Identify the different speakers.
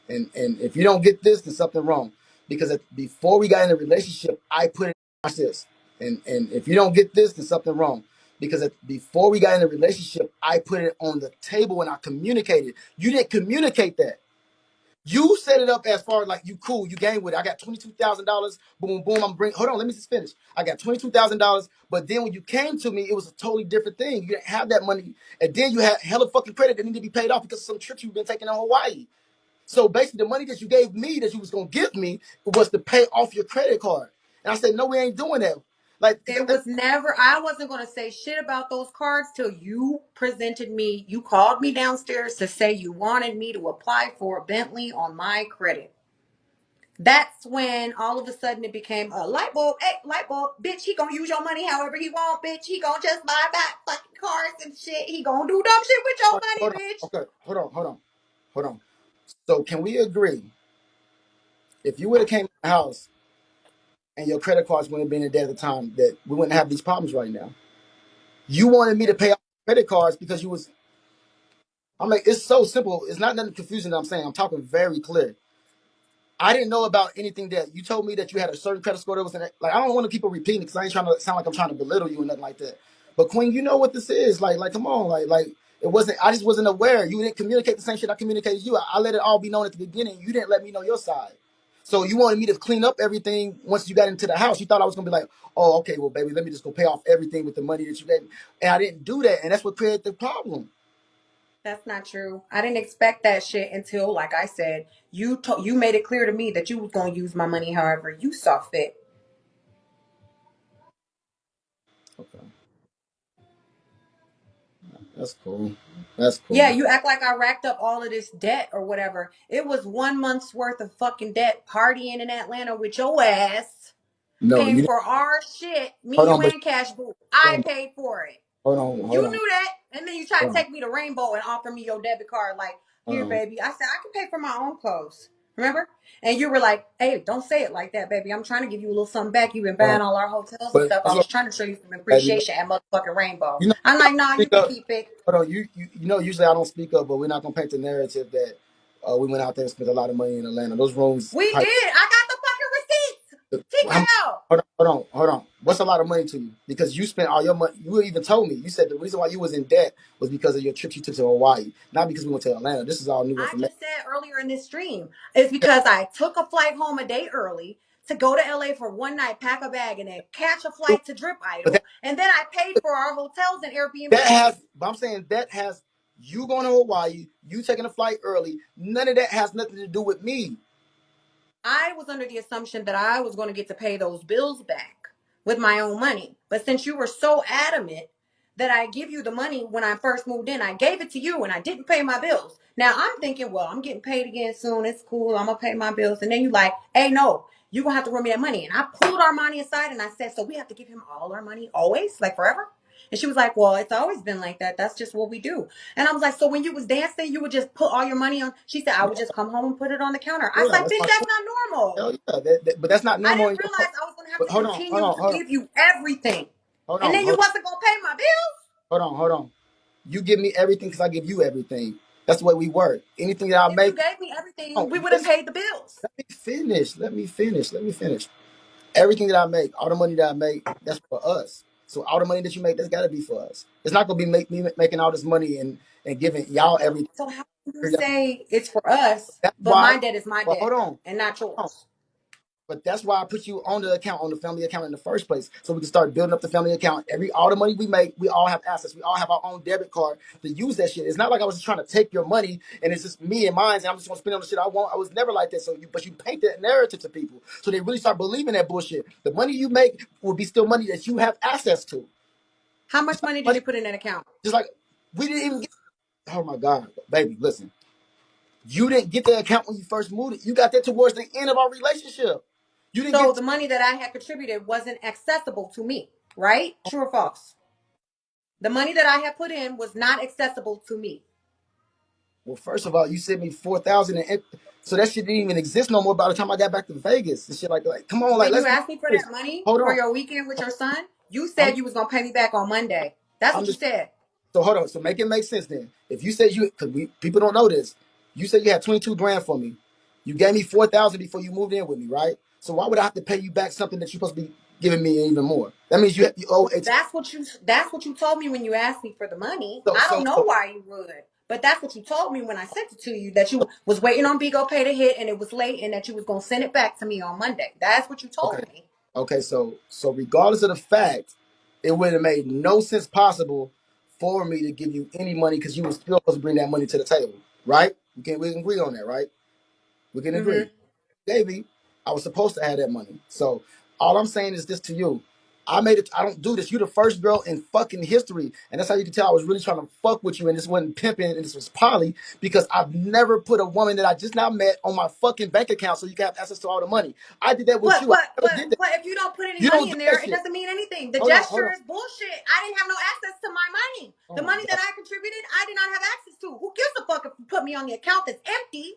Speaker 1: And if you don't get this, then something wrong. Because before we got in a relationship, I put it. Watch this. And if you don't get this, then something wrong. Because before we got in a relationship, I put it on the table and I communicated. You didn't communicate that. You set it up as far as like you cool, you game with it. I got $22,000. Boom, boom. I'm bring. Hold on, let me just finish. I got $22,000. But then when you came to me, it was a totally different thing. You didn't have that money, and then you had hella fucking credit that needed to be paid off because of some trips you've been taking in Hawaii. So basically, the money that you gave me that you was gonna give me was to pay off your credit card. And I said, no, we ain't doing that. Like
Speaker 2: It was never, I wasn't going to say shit about those cards till you presented me. You called me downstairs to say you wanted me to apply for a Bentley on my credit. That's when all of a sudden it became a light bulb. Hey, light bulb, bitch, he gonna use your money however he want, bitch. He gonna just buy back fucking cars and shit. He gonna do dumb shit with your money,
Speaker 1: hold on,
Speaker 2: bitch.
Speaker 1: okay, hold on. So can we agree if you would have came to the house and your credit cards wouldn't have been in debt at the time, that we wouldn't have these problems right now? You wanted me to pay off credit cards because you was. I'm like, it's so simple. It's not nothing confusing that I'm saying. I'm talking very clear. I didn't know about anything that you told me that you had a certain credit score that was in it. Like, I don't want to keep repeating because I ain't trying to sound like I'm trying to belittle you or nothing like that. But Queen, you know what this is. Like, come on. Like it wasn't, I just wasn't aware. You didn't communicate the same shit I communicated to you. I let it all be known at the beginning. You didn't let me know your side. So you wanted me to clean up everything once you got into the house. You thought I was gonna be like, oh, okay, well, baby, let me just go pay off everything with the money that you gave me. And I didn't do that. And that's what created the problem.
Speaker 2: That's not true. I didn't expect that shit until, like I said, you made it clear to me that you was gonna use my money however you saw fit.
Speaker 1: Okay. That's cool. That's
Speaker 2: Yeah,
Speaker 1: cool.
Speaker 2: you act like I racked up all of this debt or whatever. It was 1 month's worth of fucking debt partying in Atlanta with your ass.
Speaker 1: No, you
Speaker 2: Paying
Speaker 1: didn't.
Speaker 2: for our shit. Me,
Speaker 1: Hold
Speaker 2: you,
Speaker 1: on, but
Speaker 2: and Cash Boo.
Speaker 1: hold
Speaker 2: I
Speaker 1: on,
Speaker 2: paid for it.
Speaker 1: hold on, hold
Speaker 2: You
Speaker 1: on,
Speaker 2: knew that. And then you tried
Speaker 1: hold
Speaker 2: to
Speaker 1: on,
Speaker 2: take me to Rainbow and offer me your debit card. Like,
Speaker 1: hold
Speaker 2: here,
Speaker 1: on.
Speaker 2: baby. I said, I can pay for my own clothes. Remember? And you were like, hey, don't say it like that, baby. I'm trying to give you a little something back. You've been
Speaker 1: Hold on.
Speaker 2: buying all our hotels and
Speaker 1: But
Speaker 2: stuff. I
Speaker 1: that's what,
Speaker 2: was trying to show you some
Speaker 1: baby.
Speaker 2: appreciation at motherfucking Rainbow.
Speaker 1: You know,
Speaker 2: I'm
Speaker 1: I
Speaker 2: like,
Speaker 1: don't
Speaker 2: nah, you
Speaker 1: speak
Speaker 2: can
Speaker 1: up.
Speaker 2: keep it.
Speaker 1: Hold on. You know, usually I don't speak up, but we're not gonna paint the narrative that we went out there and spent a lot of money in Atlanta. Those rooms,
Speaker 2: We
Speaker 1: probably,
Speaker 2: did. I got the fucking receipts.
Speaker 1: how much?
Speaker 2: TKO.
Speaker 1: Hold on. What's a lot of money to you? Because you spent all your money. You even told me. You said the reason why you was in debt was because of your trips you took to Hawaii, not because we went to Atlanta. This is all new
Speaker 2: I
Speaker 1: information.
Speaker 2: just said earlier in this stream is because I took a flight home a day early to go to LA for one night, pack a bag, and then catch a flight to Drip
Speaker 1: But
Speaker 2: Idol. And then I paid for our hotels and
Speaker 1: that
Speaker 2: Airbnbs.
Speaker 1: has, but I'm saying that has you going to Hawaii, you taking a flight early. None of that has nothing to do with me.
Speaker 2: I was under the assumption that I was going to get to pay those bills back with my own money. But since you were so adamant that I give you the money when I first moved in, I gave it to you and I didn't pay my bills. Now I'm thinking, well, I'm getting paid again soon. It's cool. I'm going to pay my bills. And then you like, hey, no, you're going to have to run me that money. And I pulled our money aside and I said, so we have to give him all our money always, like forever? And she was like, well, it's always been like that. That's just what we do. And I was like, so when you was dancing, you would just put all your money on. She said, I would just come home and put it on the counter. I was
Speaker 1: Yeah,
Speaker 2: like,
Speaker 1: that's
Speaker 2: bitch,
Speaker 1: my
Speaker 2: that's
Speaker 1: point.
Speaker 2: not normal.
Speaker 1: Hell yeah, but that's not
Speaker 2: I
Speaker 1: normal
Speaker 2: didn't
Speaker 1: in your.
Speaker 2: realize I was gonna have
Speaker 1: But
Speaker 2: to continue to
Speaker 1: hold on,
Speaker 2: give you everything.
Speaker 1: hold
Speaker 2: And
Speaker 1: on,
Speaker 2: then you
Speaker 1: hold
Speaker 2: wasn't gonna pay my bills.
Speaker 1: hold on. You give me everything because I give you everything. That's the way we work. Anything that I
Speaker 2: If you
Speaker 1: make,
Speaker 2: gave me everything,
Speaker 1: oh,
Speaker 2: we would have
Speaker 1: listen,
Speaker 2: paid the bills.
Speaker 1: let me finish. Let me finish. Everything that I make, all the money that I make, that's for us. So all the money that you make, that's got to be for us. It's not gonna be me making all this money and giving y'all everything.
Speaker 2: So how can you say it's for us,
Speaker 1: That's
Speaker 2: but
Speaker 1: why.
Speaker 2: my debt is my
Speaker 1: But
Speaker 2: debt and not
Speaker 1: hold on.
Speaker 2: yours?
Speaker 1: But that's why I put you on the account, on the family account in the first place, so we can start building up the family account. All the money we make, we all have assets. We all have our own debit card to use that shit. It's not like I was just trying to take your money and it's just me and mine, and I'm just gonna spend on the shit I want. I was never like that. But you paint that narrative to people, so they really start believing that bullshit. The money you make will be still money that you have access to.
Speaker 2: How
Speaker 1: Just
Speaker 2: much
Speaker 1: like
Speaker 2: money did
Speaker 1: money,
Speaker 2: you put in that account?
Speaker 1: just like we didn't even get. Oh my god, baby, listen. You didn't get the account when you first moved it. You got that towards the end of our relationship. You didn't
Speaker 2: So
Speaker 1: get.
Speaker 2: the money that I had contributed wasn't accessible to me, right? True or false? The money that I had put in was not accessible to me.
Speaker 1: Well, first of all, you sent me 4,000, so that shit didn't even exist no more by the time I got back to Vegas and shit like, come on, like,
Speaker 2: When you
Speaker 1: let's be
Speaker 2: asked me for
Speaker 1: serious.
Speaker 2: that money
Speaker 1: Hold
Speaker 2: for
Speaker 1: on,
Speaker 2: your weekend with your son, you
Speaker 1: I'm,
Speaker 2: said you was gonna pay me back on Monday. That's
Speaker 1: I'm
Speaker 2: what you
Speaker 1: just
Speaker 2: said.
Speaker 1: so hold on. So make it make sense then. If you said because people don't know this, you said you had 22 grand for me. You gave me 4,000 before you moved in with me, right? So why would I have to pay you back something that you're supposed to be giving me even more? That means you owe
Speaker 2: Well,
Speaker 1: it.
Speaker 2: that's what you told me when you asked me for the money.
Speaker 1: So
Speaker 2: I
Speaker 1: so
Speaker 2: don't know
Speaker 1: so
Speaker 2: why you would, but that's what you told me when I sent it to you, that you was waiting on Bigo Pay to hit and it was late and that you was gonna send it back to me on Monday. That's what you
Speaker 1: okay.
Speaker 2: told me.
Speaker 1: Okay, so regardless of the fact, it would have made no sense possible for me to give you any money because you were still supposed to bring that money to the table, right? We can agree on that, right? We can agree.
Speaker 2: Mm-hmm.
Speaker 1: Baby, I was supposed to have that money. So all I'm saying is this to you. I made it. I don't do this. You're the first girl in fucking history, and that's how you can tell I was really trying to fuck with you. And this wasn't pimping, and this was poly, because I've never put a woman that I just now met on my fucking bank account so you can have access to all the money. I did that with
Speaker 2: But
Speaker 1: you. I
Speaker 2: but
Speaker 1: never
Speaker 2: but
Speaker 1: did that.
Speaker 2: but if you don't put any
Speaker 1: You don't
Speaker 2: money
Speaker 1: do
Speaker 2: in
Speaker 1: that
Speaker 2: there, it
Speaker 1: shit.
Speaker 2: doesn't mean anything. The
Speaker 1: Hold
Speaker 2: gesture
Speaker 1: on.
Speaker 2: is bullshit. I didn't have no access to my money.
Speaker 1: Oh
Speaker 2: The
Speaker 1: my
Speaker 2: money
Speaker 1: god.
Speaker 2: that I contributed, I did not have access to. Who gives a fuck if you put me on the account that's empty?